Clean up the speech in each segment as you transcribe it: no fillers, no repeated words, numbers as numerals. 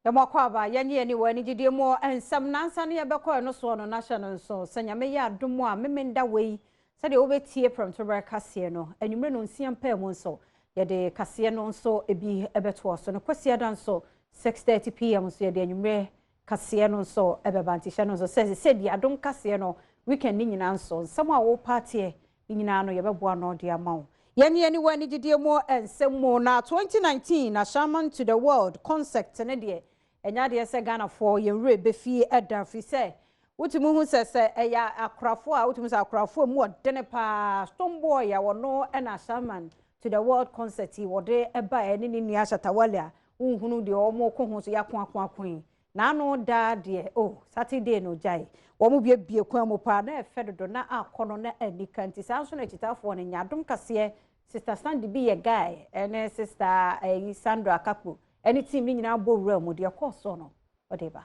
Yamokwaba yenye ni wani jide mo ensam nansa ne yebekọ no so no national so sanyame ya adomo a memenda wei se de obetie from Anigye Kasee no anwumre no nsiam pa mu so ye de Kasee no so ebi ebeto so no kwasi dan so 6:30 pm so ye de anwumre Kasee no so ebebantisha no so se di Adom Kasee no weekend ni nyina so nsam a wo party ni nyina no yebeboa no de amawo yenye ni wani jide mo ensam mo na 2019 na Shaman to the World concert ne de enya de se Ghana for yenre befi eda fi se wotimu hu se eya akrafo a wotimu se akrafo mu odene pa Stoneboy ya wono na Shaman to the World concert wo de eba eni ni nua Shatawale a unhunu de omo ko hu so yakon na no da de Saturday no jai wo mu bie kwan mu pa na efe dodo na akono na anika nti sanso na chitafo ne Adom Kasee sister Sandy be a guy ene sister Sandra Akapu any team in our bowl realm with your course or no, whatever.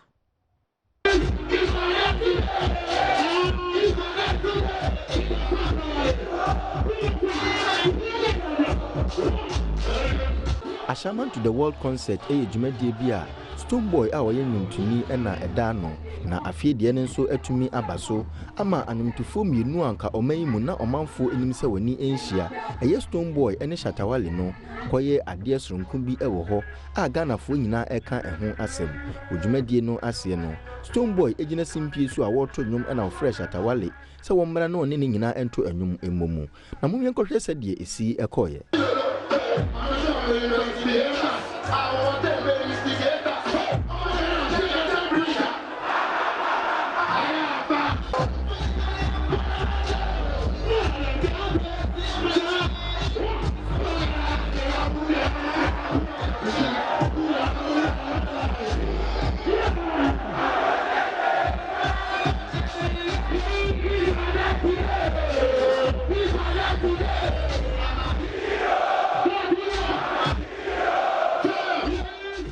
A Shaman to the World concert, Jumedi Bia, Stoneboy, our young to me and Edano, na afie de ne nso atumi abaso ama animtufo mienu anka omaimu na omanfo enim se wani enhia eye Stoneboy ene Shatawale no koye ade soronko bi ewo ho a Ghanafo nyina eka eho asem odwumadie no ase no Stoneboy ejina simpie so a woto nwom na fresh Shatawale se wo mmra no ne nyina ento anwum emmomu na momye nkɔhwɛ sɛ de esi ekoye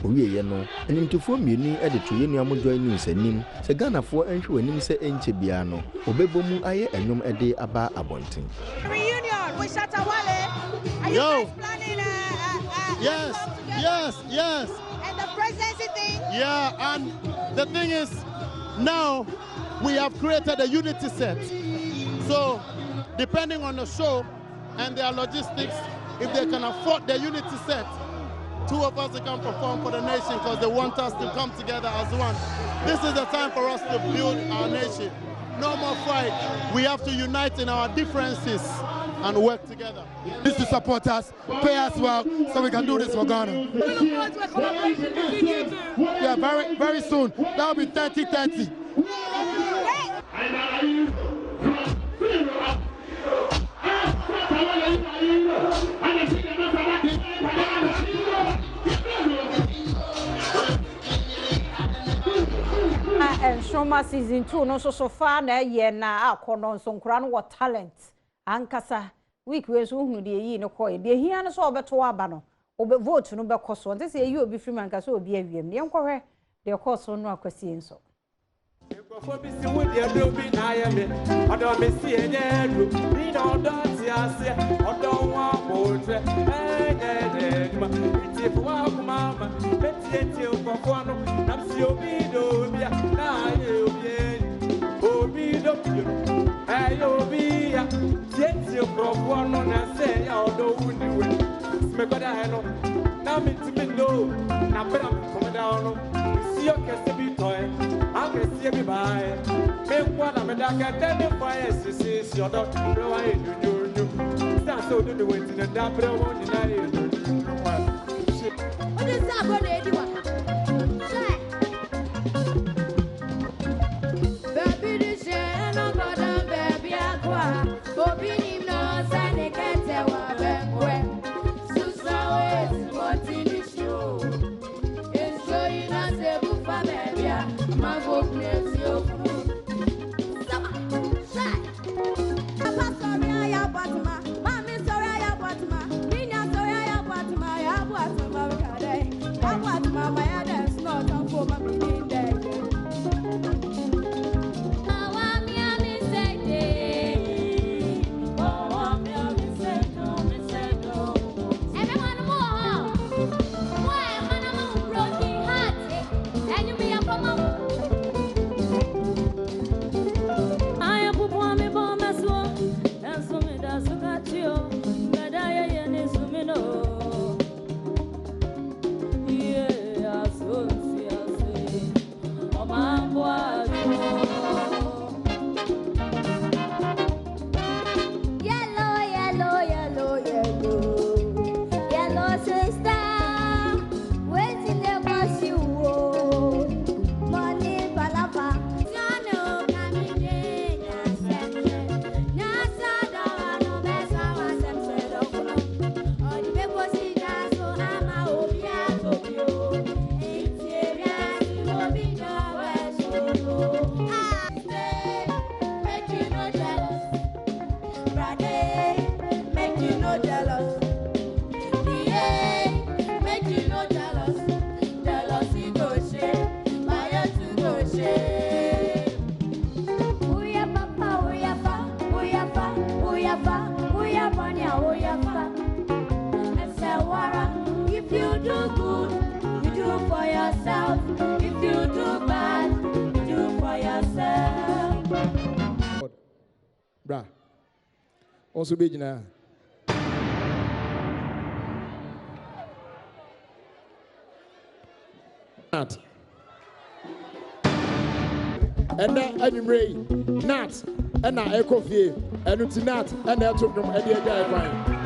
Owiye no animtufo mienu de to yenu amodwan ni nsanim se Ghanafo enhwe wanim se enche bia no obebomu aye enwom de aba abonten reunion with Shatawale. Are you guys planning yes and the presidency thing? Yeah, and the thing is now we have created a unity set, so depending on the show and their logistics, if they can afford the unity set, two of us can perform for the nation because they want us to come together as one. This is the time for us to build our nation. No more fight. We have to unite in our differences and work together. This to support us, pay us well, so we can do this for Ghana. Yeah, very soon. That will be 30-30. And Shoma season 2 no so far na ye na akono so nkura no what talent ankasa week we so hunu de yi no koy de hia no so obeto aba no obe vote no be koso nte se yi obi free ankasa obi awiem ne enkohwe de koso no akwasi enso Ekofo bi si wudi edro bi na ayeme odo me si enyeru ni na odo ti ase odo wa motre ma ti fo wa kuma ma beti okofo no na si obi do bia na ye obi do obi ya ti okofo no na se ya odo wudi we me kwada he no na me ti me no na bra me come down no si o kese bi toy I can see everybody. Make one of the academic fire, see your doctor. That's so do the way to the double one. What is that going to do? Baby, this year, no God, baby, I go. Opening no sign, they can't tell what I'm Susan is watching the show. Enjoying us a book for baby. My book makes you Papa sorry I am Batma, Mommy sorry I am Batma, Nina sorry I am Batma, I am Batma, out. If you do bad, do for yourself. Bra. Also big now. Nat. And then anyway, Nat. And now Echo Fee. And it's Nat. And that's what I'm